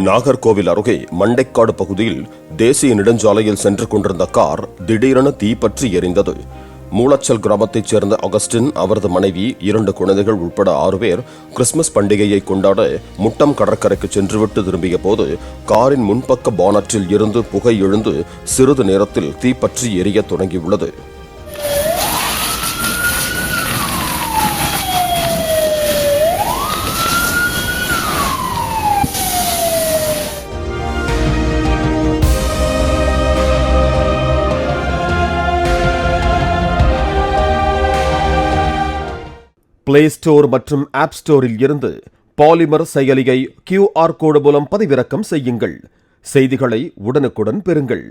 நாகர்கோவில் அருகே மண்டைக்காடு பகுதியில் தேசிய நெடுஞ்சாலையில் சென்று கொண்டிருந்த கார் திடீரென தீப்பற்றி எரிந்தது. மூலச்சல் கிராமத்தைச் சேர்ந்த அகஸ்டின், அவரது மனைவி, 2 குழந்தைகள் உட்பட 6 பேர் கிறிஸ்துமஸ் பண்டிகையை கொண்டாட முட்டம் கடற்கரைக்கு சென்றுவிட்டு திரும்பிய போது காரின் முன்பக்க பானட்டில் இருந்து புகை எழுந்து சிறிது நேரத்தில் தீப்பற்றி எரிய தொடங்கியுள்ளது. பிளே ஸ்டோர் மற்றும் ஆப் ஸ்டோரில் இருந்து பாலிமர் செயலியை QR கோடு மூலம் பதிவிறக்கம் செய்யுங்கள். செய்திகளை உடனுக்குடன் பெறுங்கள்.